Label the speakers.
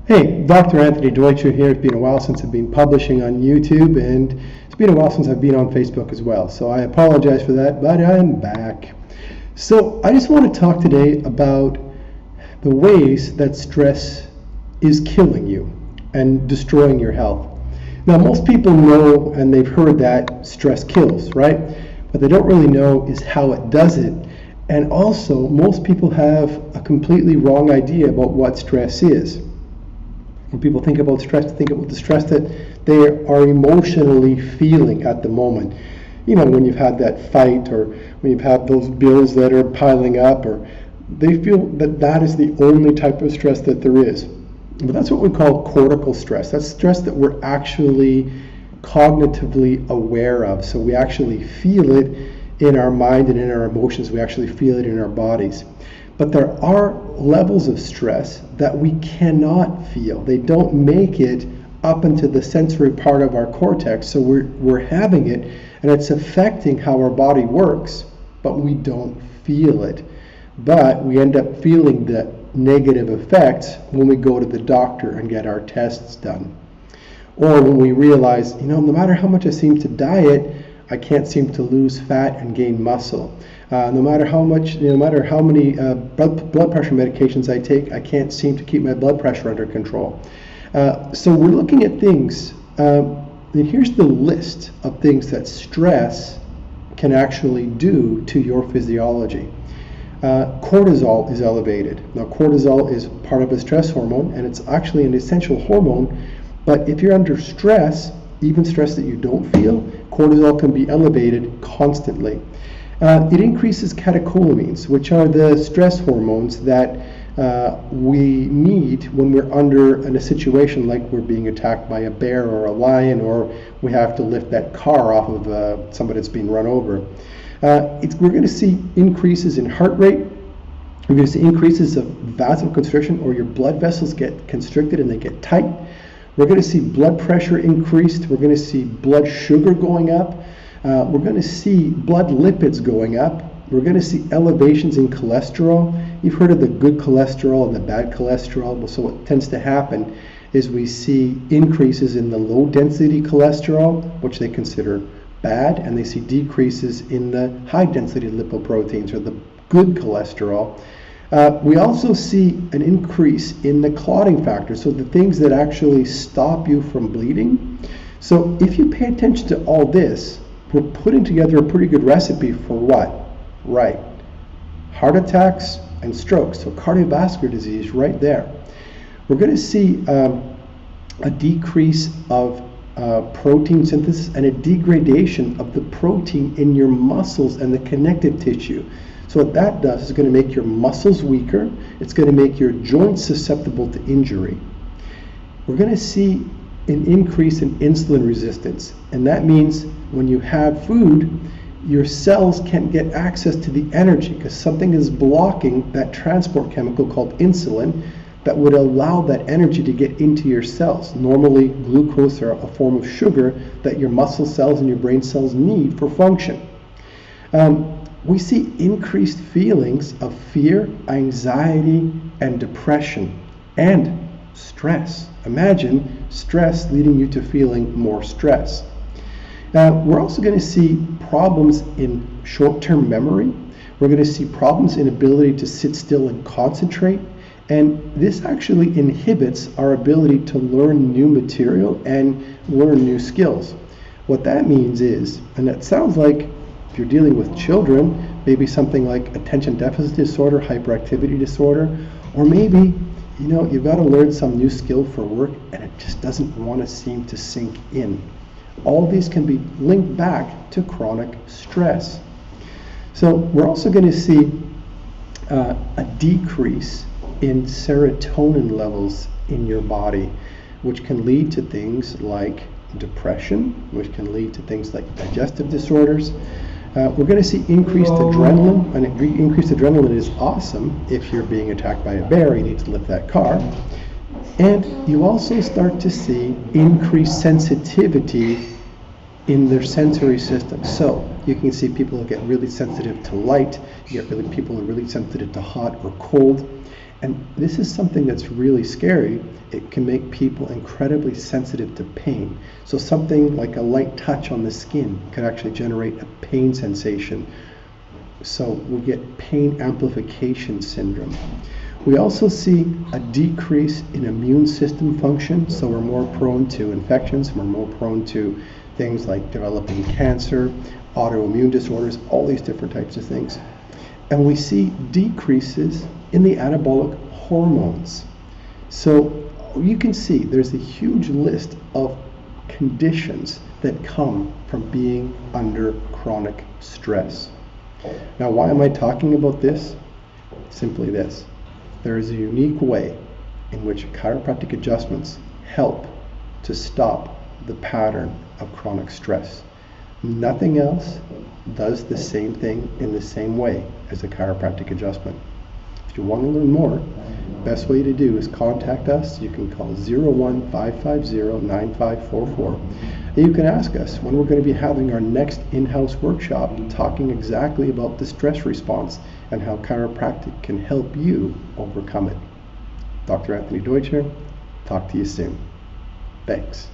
Speaker 1: Hey, Dr. Anthony Deutscher here. It's been a while since I've been publishing on YouTube, and it's been a while since I've been on Facebook as well. So I apologize for that, but I'm back. So I just want to talk today about the ways that stress is killing you and destroying your health. Now, most people know and they've heard that stress kills, right? What they don't really know is how it does it. And also, most people have a completely wrong idea about what stress is. When people think about stress, think about the stress that they are emotionally feeling at the moment. You know, when you've had that fight, or when you've had those bills that are piling up, or they feel that that is the only type of stress that there is. But that's what we call cortical stress. That's stress that we're actually cognitively aware of. So we actually feel it in our mind and in our emotions. We actually feel it in our bodies. But there are levels of stress that we cannot feel. They don't make it up into the sensory part of our cortex, so we're having it, and it's affecting how our body works, but we don't feel it. But we end up feeling the negative effects when we go to the doctor and get our tests done. Or when we realize, no matter how much I seem to diet, I can't seem to lose fat and gain muscle. No matter how many blood pressure medications I take, I can't seem to keep my blood pressure under control. So we're looking at things, and here's the list of things that stress can actually do to your physiology. Cortisol is elevated. Now, cortisol is part of a stress hormone, and it's actually an essential hormone, but if you're under stress, even stress that you don't feel, cortisol can be elevated constantly. It increases catecholamines, which are the stress hormones that we need when we're in a situation like we're being attacked by a bear or a lion, or we have to lift that car off of somebody that's being run over. We're going to see increases in heart rate. We're going to see increases of vasoconstriction, or your blood vessels get constricted and they get tight. We're going to see blood pressure increased. We're going to see blood sugar going up. We're going to see blood lipids going up. We're going to see elevations in cholesterol. You've heard of the good cholesterol and the bad cholesterol. Well, so what tends to happen is we see increases in the low density cholesterol, which they consider bad, and they see decreases in the high density lipoproteins, or the good cholesterol. We also see an increase in the clotting factor, so the things that actually stop you from bleeding. So if you pay attention to all this, we're putting together a pretty good recipe for what? Right. Heart attacks and strokes, so cardiovascular disease right there. We're going to see a decrease of protein synthesis and a degradation of the protein in your muscles and the connective tissue. So what that does is going to make your muscles weaker. It's going to make your joints susceptible to injury. We're going to see an increase in insulin resistance, and that means when you have food, your cells can't get access to the energy because something is blocking that transport chemical called insulin that would allow that energy to get into your cells. Normally, glucose are a form of sugar that your muscle cells and your brain cells need for function. We see increased feelings of fear, anxiety, and depression, and stress. Imagine stress leading you to feeling more stress. We're also going to see problems in short-term memory. We're going to see problems in ability to sit still and concentrate. And this actually inhibits our ability to learn new material and learn new skills. What that means is, and that sounds like if you're dealing with children, maybe something like attention deficit disorder, hyperactivity disorder, or maybe you've got to learn some new skill for work and it just doesn't want to seem to sink in. All these can be linked back to chronic stress. So we're also going to see a decrease in serotonin levels in your body, which can lead to things like depression, which can lead to things like digestive disorders. We're going to see increased adrenaline, and increased adrenaline is awesome if you're being attacked by a bear, you need to lift that car. And you also start to see increased sensitivity in their sensory system. So you can see people get really sensitive to light, you get people who are really sensitive to hot or cold. And this is something that's really scary. It can make people incredibly sensitive to pain. So something like a light touch on the skin could actually generate a pain sensation. So we get pain amplification syndrome. We also see a decrease in immune system function, so we're more prone to infections, we're more prone to things like developing cancer, autoimmune disorders, all these different types of things. And we see decreases in the anabolic hormones. So you can see there's a huge list of conditions that come from being under chronic stress. Now, why am I talking about this? Simply this. There is a unique way in which chiropractic adjustments help to stop the pattern of chronic stress. Nothing else does the same thing in the same way as a chiropractic adjustment. If you want to learn more, best way to do is contact us. You can call 01-550-9544. And you can ask us when we're going to be having our next in-house workshop talking exactly about the stress response and how chiropractic can help you overcome it. Dr. Anthony Deutsch here. Talk to you soon. Thanks.